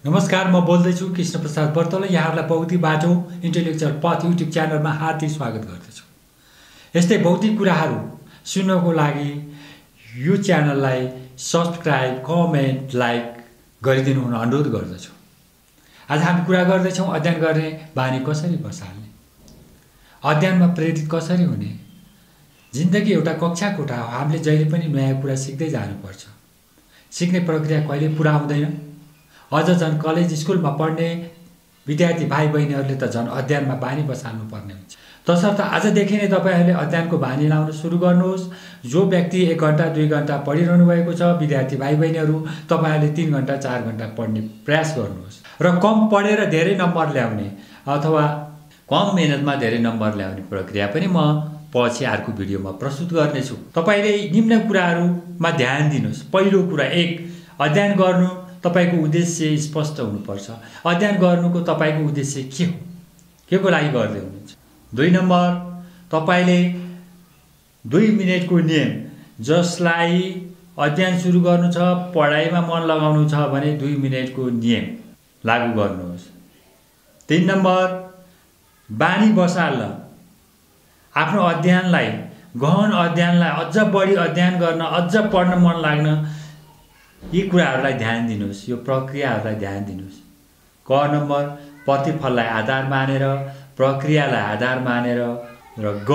नमस्कार, म बोल्दैछु कृष्ण प्रसाद बर्तौला। यहाँहरूलाई भौतिक बाटो इन्टेलेक्चुअल पथ युट्युब च्यानलमा हार्दिक स्वागत गर्दछु। यस्तै भौतिक कुराहरू सुन्नको लागि यो च्यानललाई सब्स्क्राइब, कमेन्ट, लाइक गरिदिनु हुन अनुरोध गर्दछु। आज हामी कुरा गर्दैछौँ अध्ययन गर्ने बानी कसरी बसाल्ने, अध्ययनमा प्रेरित कसरी हुने। जिन्दगी एउटा कक्षा कोठा हो। हामीले जहिले पनि नयाँ कुरा सिक्दै जानुपर्छ। सिक्ने प्रक्रिया कहिले पुरा हुँदैन। अझ झन् कलेज स्कुलमा पढ्ने विद्यार्थी भाइ बहिनीहरूले त झन् अध्ययनमा बानी बसाल्नु पर्ने हुन्छ। तसर्थ आजदेखि नै तपाईँहरूले अध्ययनको बानी लाउन सुरु गर्नुहोस्। जो व्यक्ति 1 घण्टा 2 घण्टा पढिरहनु भएको छ, विद्यार्थी भाइ बहिनीहरू, तपाईँहरूले 3 घण्टा 4 घण्टा पढ्ने प्रयास गर्नुहोस् र कम पढेर धेरै नम्बर ल्याउने अथवा कम मेहनतमा धेरै नम्बर ल्याउने प्रक्रिया पनि म पछि अर्को भिडियोमा प्रस्तुत गर्नेछु। तपाईँले निम्न कुराहरूमा ध्यान दिनुहोस्। पहिलो कुरा, 1, अध्ययन गर्नु तपाईको उद्देश्य स्पष्ट हुनुपर्छ। अध्ययन गर्नुको तपाईको उद्देश्य के हो, के को लागि गर्दै हुनुहुन्छ। 2 नम्बर, तपाईले 2 मिनेटको नियम, जसलाई अध्ययन सुरु गर्नु छ, पढाइमा मन लगाउनु छ भने 2 मिनेटको नियम लागू गर्नुहोस्। 3 नम्बर, बानी बसाल्न आफ्नो अध्ययनलाई, गहन अध्ययनलाई अझ बढी अध्ययन गर्न, अझ पढ्न मन लाग्न यी कुराहरूलाई ध्यान दिनुहोस्, यो प्रक्रियाहरूलाई ध्यान दिनुहोस्। क नम्बर, प्रतिफललाई आधार मानेर, प्रक्रियालाई आधार मानेर, र ग,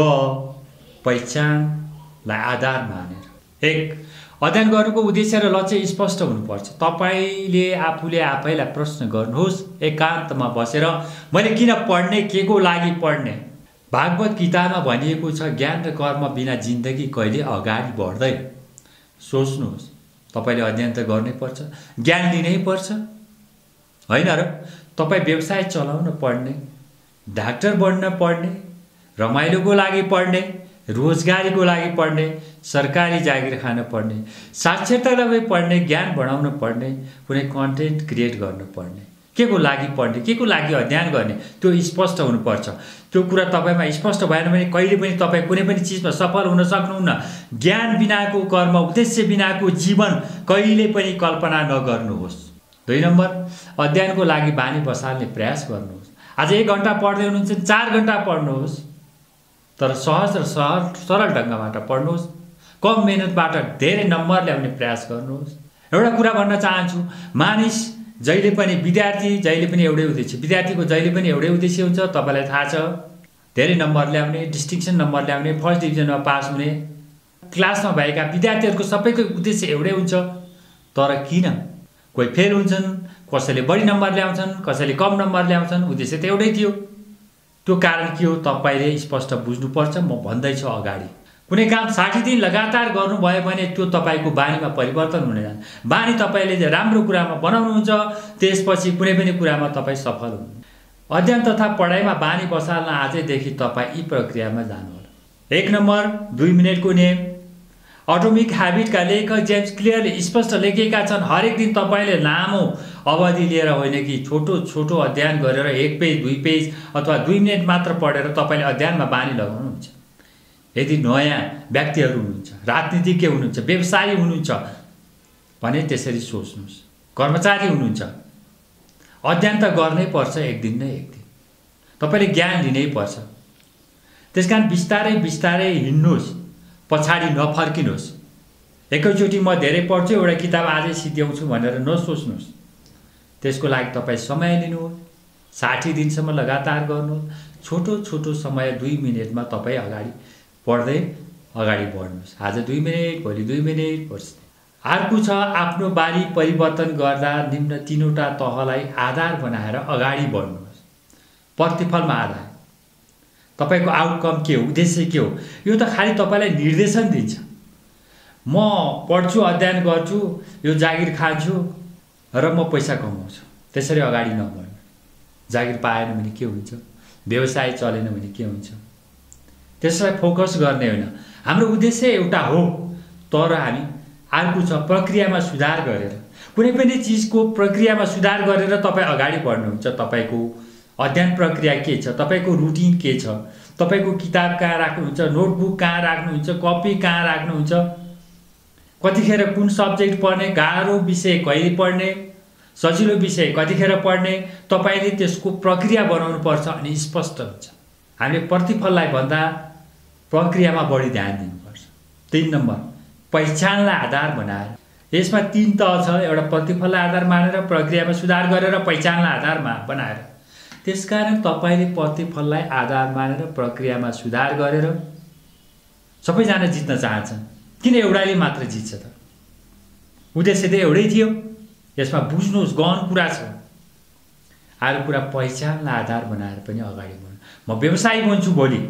पहिचानलाई आधार मानेर। 1, अध्ययन गर्नुको उद्देश्य र लक्ष्य स्पष्ट हुनुपर्छ। तपाईले आफूले आफैलाई प्रश्न गर्नुहोस्, एकान्तमा बसेर मैले किन पढ्ने, के को लागि पढ्ने। भागवत गीतामा भनिएको छ, ज्ञान र कर्म बिना जिन्दगी कहिले अगाडि बढ्दैन। सोच्नुहोस्, तपाईले अध्ययन त गर्नै पर्छ, ज्ञान लिनै पर्छ, होइन र? तपाईँ व्यवसाय चलाउन पढ्ने, डाक्टर बन्न पढ्ने, रमाइलोको लागि पढ्ने, रोजगारीको लागि पढ्ने, सरकारी जागिर खान पढ्ने, साक्षरतालाई पढ्ने, ज्ञान बढाउन पढ्ने, कुनै कन्टेन्ट क्रिएट गर्न पढ्ने, के को लागि पढ्ने, के को लागि अध्ययन गर्ने, त्यो स्पष्ट हुनुपर्छ। त्यो कुरा तपाईमा स्पष्ट भएन भने कहिले पनि तपाईँ कुनै पनि चिजमा सफल हुन सक्नुहुन्न। ज्ञान बिनाको कर्म, उद्देश्य बिनाको जीवन कहिले पनि कल्पना नगर्नुहोस्। 2 नम्बर, अध्ययनको लागि बानी बसाल्ने प्रयास गर्नुहोस्। आज 1 घण्टा पढ्दै हुनुहुन्छ, 4 घण्टा पढ्नुहोस्, तर सहज र सरल ढङ्गबाट पढ्नुहोस्। कम मेहनतबाट धेरै नम्बर ल्याउने प्रयास गर्नुहोस्। एउटा कुरा भन्न चाहन्छु, मानिस जहिले पनि, विद्यार्थी जहिले पनि एउटै उद्देश्य, विद्यार्थीको जहिले पनि एउटै उद्देश्य हुन्छ। तपाईँलाई थाहा छ, धेरै नम्बर ल्याउने, डिस्टिङ्सन नम्बर ल्याउने, फर्स्ट डिभिजनमा पास हुने। क्लासमा भएका विद्यार्थीहरूको सबैको उद्देश्य एउटै हुन्छ। तर किन कोही फेल हुन्छन्, कसैले बढी नम्बर ल्याउँछन्, कसैले कम नम्बर ल्याउँछन्, उद्देश्य त एउटै थियो। त्यो कारण के हो तपाईले स्पष्ट बुझ्नुपर्छ। म भन्दैछु अगाडि, कुनै काम 60 दिन लगातार गर्नुभयो भने त्यो तपाईको बानीमा परिवर्तन हुने जान्छ। बानी तपाईले राम्रो कुरामा बनाउनुहुन्छ, त्यसपछि कुनै पनि कुरामा तपाईँ सफल हुनुहुन्छ। अध्ययन तथा पढाइमा बानी बसाल्न आजैदेखि तपाईँ यी प्रक्रियामा जानुहोला। 1 नम्बर, 2 मिनेटको नियम। एटोमिक ह्याबिटका लेखक जेम्स क्लियरले स्पष्ट लेखेका छन्, हरेक दिन तपाईले लामो अवधि लिएर होइन कि छोटो छोटो अध्ययन गरेर 1 पेज 2 पेज अथवा 2 मिनेट मात्र पढेर तपाईले अध्ययनमा बानी लगाउनुहुन्छ। यदि नयाँ व्यक्तिहरू हुनुहुन्छ, राजनीतिज्ञ हुनुहुन्छ, व्यवसायी हुनुहुन्छ भने त्यसरी सोच्नुहोस्। कर्मचारी हुनुहुन्छ, अध्ययन त गर्नै पर्छ, एक दिन न एक दिन तपाईले ज्ञान लिनै पर्छ। त्यसकारण बिस्तारै बिस्तारै हिँड्नुहोस्, पछाडि नफर्किनुहोस्। एकैचोटि म धेरै पढ्छु, एउटा किताब आजै सिद्ध्याउँछु भनेर नसोच्नुहोस्। त्यसको लागि तपाईँ समय लिनुहोस्, 60 दिनसम्म लगातार गर्नुहोस्। छोटो छोटो समय 2 मिनेटमा तपाईँ अगाडि पढ्दै अगाडि बढ्नुहोस्। आज 2 मिनेट, भोलि 2 मिनेट, पर्छ। अर्को छ, आफ्नो बानी परिवर्तन गर्दा निम्न 3वटा तहलाई आधार बनाएर अगाडि बढ्नुहोस्। प्रतिफलमा आधार, तपाईको आउटकम के हो, उद्देश्य के हो, यो त खालि तपाईलाई निर्देशन दिन्छ। म पढ्छु, अध्ययन गर्छु, यो जागिर खान्छु र म पैसा कमाउँछु, त्यसरी अगाडि नबढ्नु। जागिर पाएन भने के हुन्छ, व्यवसाय चलेन भने के हुन्छ, त्यसलाई फोकस गर्ने होइन। हाम्रो उद्देश्य एउटा हो, तर हामी अर्को छ, प्रक्रियामा सुधार गरेर, कुनै पनि चिजको प्रक्रियामा सुधार गरेर तपाईँ अगाडि बढ्नुहुन्छ। तपाईँको अध्ययन प्रक्रिया के छ, तपाईँको रुटिन के छ, तपाईँको किताब कहाँ राख्नुहुन्छ, नोटबुक कहाँ राख्नुहुन्छ, कपी कहाँ राख्नुहुन्छ, कतिखेर कुन सब्जेक्ट पढ्ने, गाह्रो विषय कहिले पढ्ने, सजिलो विषय कतिखेर पढ्ने, तपाईले त्यसको प्रक्रिया बनाउनु पर्छ अनि स्पष्ट हुन्छ। हामीले प्रतिफललाई भन्दा प्रक्रियामा बढी ध्यान दिनुपर्छ। 3 नम्बर, पहिचानलाई आधार बनाएर। यसमा 3 तह छ, एउटा प्रतिफललाई आधार मानेर, प्रक्रियामा सुधार गरेर, पहिचानलाई आधार बनाएर। त्यसकारण तपाईले प्रतिफललाई आधार मानेर, प्रक्रियामा सुधार गरेर सबैजना जित्न चाहन्छन्। किन एउटाले मात्र जित्छ त? उद्देश्य त एउटै थियो। यसमा बुझ्नुहोस्, गहन कुरा छ। अरू कुरा पहिचानलाई आधार बनाएर पनि अगाडि बढ्नु। म व्यवसायी बन्छु भोलि,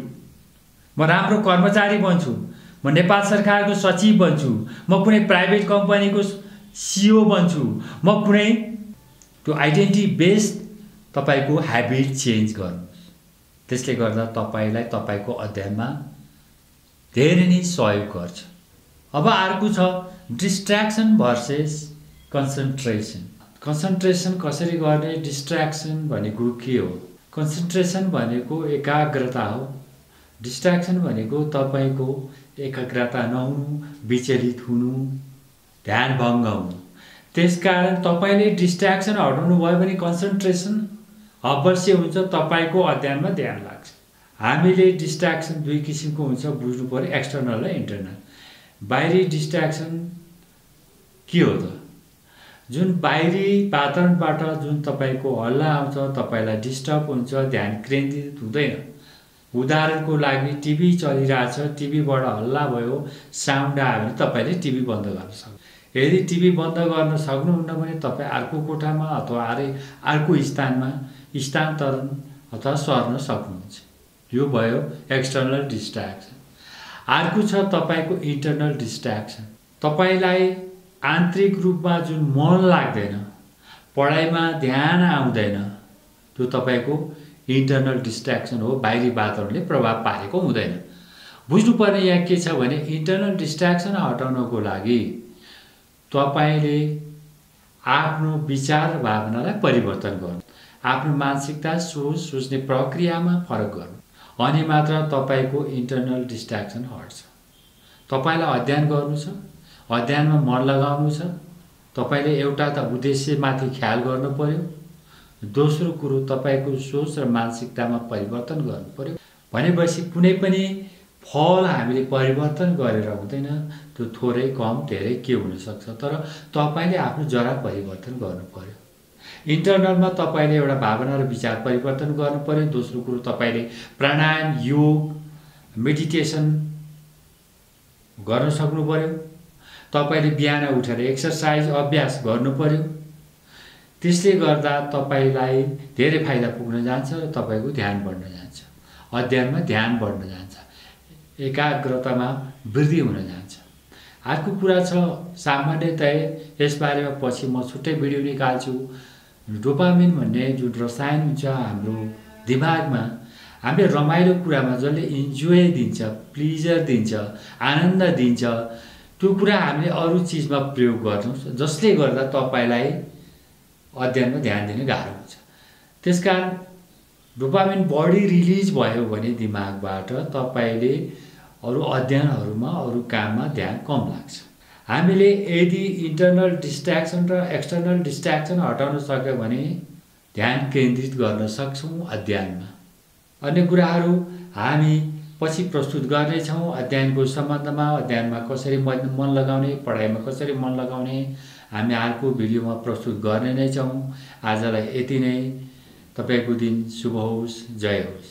म राम्रो कर्मचारी बन्छु, म नेपाल सरकारको सचिव बन्छु, म कुनै प्राइभेट कम्पनीको सिइओ बन्छु, म कुनै त्यो आइडेन्टिटी बेस्ड तपाईको ह्याबिट चेन्ज गर्नुहोस्। त्यसले गर्दा तपाईलाई तपाईको अध्ययनमा धेरै नै सहयोग गर्छ। अब अर्को छ डिस्ट्र्याक्सन भर्सेस कन्सन्ट्रेसन। कन्सन्ट्रेसन कसरी गर्ने, डिस्ट्र्याक्सन भनेको के हो? कन्सन्ट्रेसन भनेको एकाग्रता हो। डिस्ट्र्याक्सन भनेको तपाईको एकाग्रता नहुनु, विचलित हुनु, ध्यान भङ्ग हुनु। त्यसकारण तपाईले डिस्ट्र्याक्सन हटाउनु भयो भने कन्सन्ट्रेसन अवश्य हुन्छ, तपाईको अध्ययनमा ध्यान लाग्छ। हामीले डिस्ट्र्याक्सन 2 किसिमको हुन्छ, बुझ्नु पर्यो, एक्सटर्नल र इन्टर्नल। बाहिरी डिस्ट्र्याक्सन के हो त? जुन बाहिरी वातावरणबाट जुन तपाईको हल्ला आउँछ, तपाईलाई डिस्टर्ब हुन्छ, ध्यान केन्द्रित हुँदैन। उदाहरणको लागि टिभी चलिरहेछ, टिभीबाट हल्ला भयो, साउन्ड आयो भने तपाईले टिभी बन्द गर्न सक्नुहुन्छ। यदि टिभी बन्द गर्न सक्नुहुन्न भने तपाईँ अर्को कोठामा अथवा अर्को स्थानमा स्थानान्तरण अथवा सर्न सक्नुहुन्छ। यो भयो एक्सटर्नल डिस्ट्र्याक्सन। अर्को छ तपाईको इन्टर्नल डिस्ट्र्याक्सन। तपाईलाई आन्तरिक रूपमा जुन मन लाग्दैन, पढाइमा ध्यान आउँदैन, त्यो तपाईको इन्टर्नल डिस्ट्र्याक्सन हो। बाहिरी वातावरणले प्रभाव पारेको हुँदैन। बुझ्नुपर्ने यहाँ के छ भने इन्टर्नल डिस्ट्र्याक्सन हटाउनको लागि तपाईले आफ्नो विचार र भावनालाई परिवर्तन गर्नु, आफ्नो मानसिकता, सोच्ने प्रक्रियामा फरक गर्नु, अनि मात्र तपाईको इन्टर्नल डिस्ट्र्याक्सन हट्छ। तपाईलाई अध्ययन गर्नु छ, अध्ययनमा मन लगाउनु छ, तपाईले एउटा त उद्देश्यमाथि ख्याल गर्नु पर्यो, दोस्रो कुरो तपाईको सोच र मानसिकतामा परिवर्तन गर्नु पर्यो। भनेपछि कुनै पनि फल हामीले परिवर्तन गरेर हुँदैन, त्यो थोरै कम धेरै के हुन सक्छ, तर तपाईले आफ्नो जरा परिवर्तन गर्नु पर्यो। इन्टर्नलमा तपाईले एउटा भावना र विचार परिवर्तन गर्नु पर्यो। दोस्रो कुरो तपाईले प्राणायाम, योग, मेडिटेसन गर्न सक्नु पर्यो। तपाईले बिहान उठेर एक्सरसाइज अभ्यास गर्नु पर्यो। त्यसले गर्दा तपाईलाई धेरै फाइदा पुग्न जान्छ र तपाईको ध्यान बढ्न जान्छ, अध्ययनमा ध्यान बढ्न जान्छ, एकाग्रतामा वृद्धि हुन जान्छ। अर्को कुरा छ सामान्यतया यसबारेमा पछि म छुट्टै भिडियो निकाल्छु। डोपामिन भन्ने जुन रसायन हुन्छ हाम्रो दिमागमा, हामीले रमाइलो कुरामा जसले इन्जोय दिन्छ, प्लिजर दिन्छ, आनन्द दिन्छ, त्यो कुरा हामीले अरू चिजमा प्रयोग गर्छौँ, जसले गर्दा तपाईलाई अध्ययनमा ध्यान दिन गाह्रो हुन्छ। त्यसकारण डोपामिन बढी रिलिज भयो भने दिमागबाट तपाईले अरू अध्ययनहरूमा, अरू काममा ध्यान कम लाग्छ। हामीले यदि इन्टर्नल डिस्ट्र्याक्सन र एक्सटर्नल डिस्ट्र्याक्सन हटाउन सक्यो भने ध्यान केन्द्रित गर्न सक्छौँ अध्ययनमा। अन्य कुराहरू हामी पछि प्रस्तुत गर्नेछौँ। अध्ययनको सम्बन्धमा, अध्ययनमा कसरी मन लगाउने, पढाइमा कसरी मन लगाउने हामी अर्को भिडियोमा प्रस्तुत गर्ने नै छौँ। आजलाई यति नै। तपाईको दिन शुभ होस्। जय होस्।